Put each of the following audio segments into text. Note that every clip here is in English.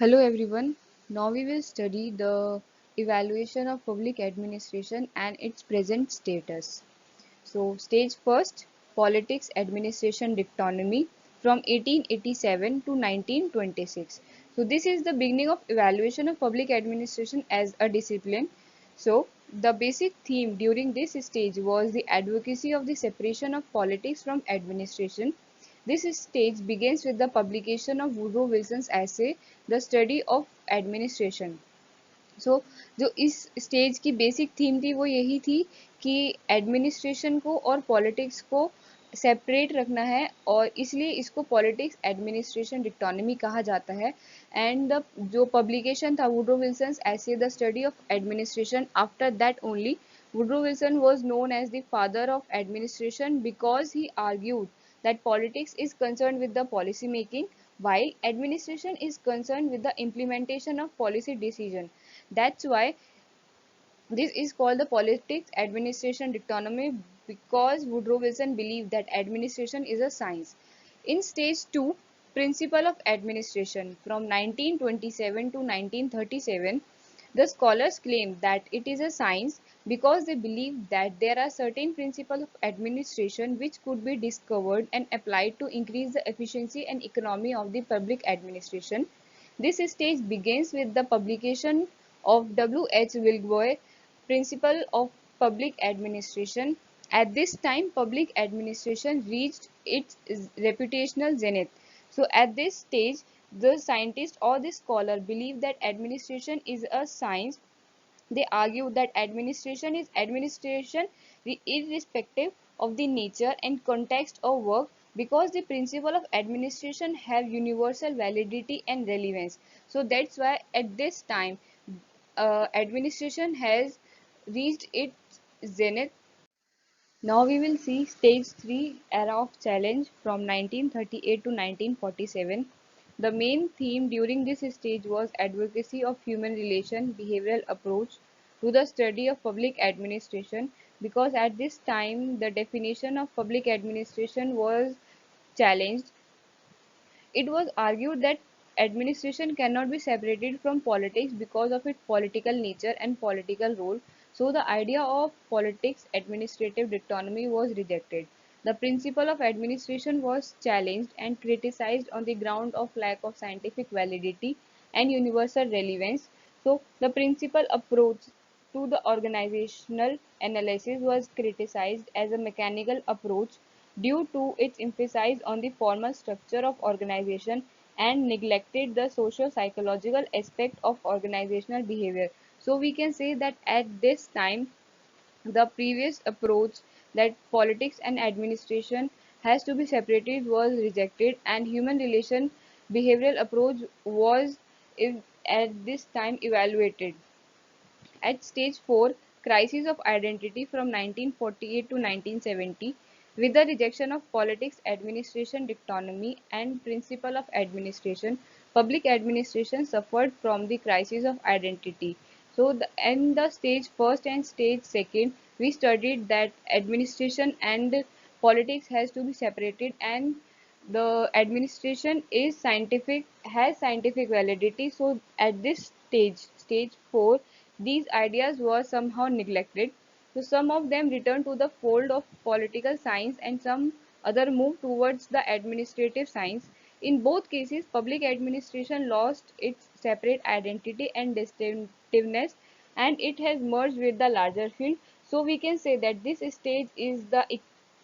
Hello everyone. Now we will study the evaluation of public administration and its present status. So, stage first, politics administration dictonymy from 1887 to 1926. So, this is the beginning of evaluation of public administration as a discipline. So, the basic theme during this stage was the advocacy of the separation of politics from administration. This stage begins with the publication of Woodrow Wilson's essay, The Study of Administration. सो जो इस stage की basic theme थी वो यही थी कि administration को और पॉलिटिक्स को सेपरेट रखना है और इसलिए इसको पॉलिटिक्स एडमिनिस्ट्रेशन डिक्टोनमी कहा जाता है एंड जो पब्लिकेशन था वुड्रो विल्सन ऐसे the study of administration after that only Woodrow Wilson was known as the father of administration because he argued that politics is concerned with the policy making while administration is concerned with the implementation of policy decision. That's why this is called the politics administration dictonymy because Woodrow Wilson believed that administration is a science. In stage 2, principle of administration from 1927 to 1937, the scholars claim that it is a science because they believe that there are certain principles of administration which could be discovered and applied to increase the efficiency and economy of the public administration. This stage begins with the publication of W. H. Wilgoy Principle of Public Administration. At this time, public administration reached its reputational zenith. So, at this stage, the scientist or the scholar believe that administration is a science. They argue that administration is administration irrespective of the nature and context of work because the principle of administration have universal validity and relevance. So that's why at this time administration has reached its zenith. Now we will see stage 3 era of challenge from 1938 to 1947. The main theme during this stage was advocacy of human relation behavioral approach to the study of public administration because at this time the definition of public administration was challenged. It was argued that administration cannot be separated from politics because of its political nature and political role, so the idea of politics administrative autonomy was rejected. The principle of administration was challenged and criticized on the ground of lack of scientific validity and universal relevance. So, the principal approach to the organizational analysis was criticized as a mechanical approach due to its emphasis on the formal structure of organization and neglected the socio-psychological aspect of organizational behavior. So we can say that at this time the previous approach that politics and administration has to be separated was rejected and human relation behavioral approach was at this time evaluated. At stage 4, crisis of identity from 1948 to 1970, with the rejection of politics administration dictonymy and principle of administration, public administration suffered from the crisis of identity. So, in the stage first and stage second, we studied that administration and politics has to be separated and the administration is scientific has scientific validity. So at this stage 4, these ideas were somehow neglected. So some of them returned to the fold of political science and some other moved towards the administrative science. In both cases, public administration lost its separate identity and distinctiveness and it has merged with the larger field. So we can say that this stage is the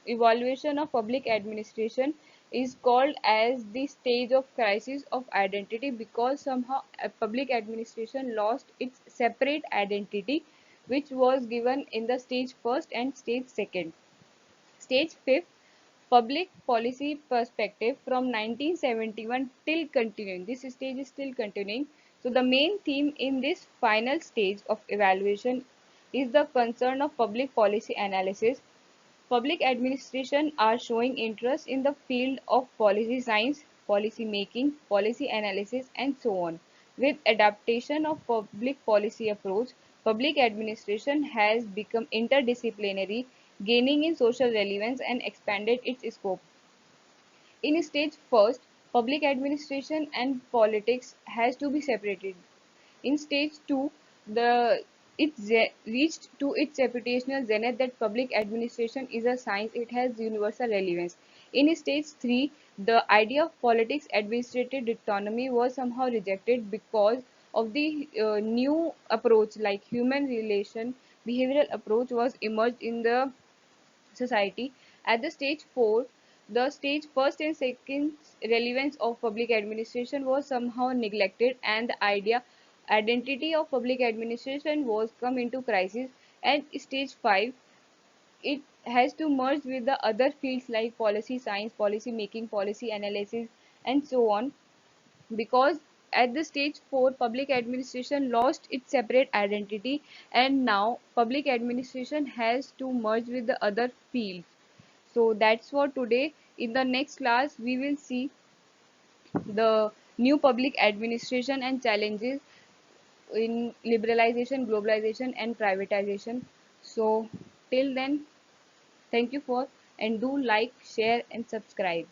evaluation of public administration is called as the stage of crisis of identity because somehow public administration lost its separate identity which was given in the stage first and stage second. Stage fifth, public policy perspective from 1971 till continuing. This stage is still continuing. So the main theme in this final stage of evaluation is the concern of public policy analysis. Public administration are showing interest in the field of policy science, policy making, policy analysis, and so on. With adaptation of public policy approach, public administration has become interdisciplinary, gaining in social relevance and expanded its scope. In stage first, public administration and politics has to be separated. In stage 2, the reached to its reputational zenith that public administration is a science, it has universal relevance. In stage 3, the idea of politics administrative autonomy was somehow rejected because of the new approach like human relation behavioral approach was emerged in the society. At the stage 4, the stage first and second relevance of public administration was somehow neglected and the identity of public administration was come into crisis. And stage 5, it has to merge with the other fields like policy science, policy making, policy analysis, and so on, because at the stage 4 public administration lost its separate identity and now public administration has to merge with the other fields. So that's for today. In the next class we will see the new public administration and challenges in liberalization, globalization and privatization. So till then, thank you for, and do like, share and subscribe.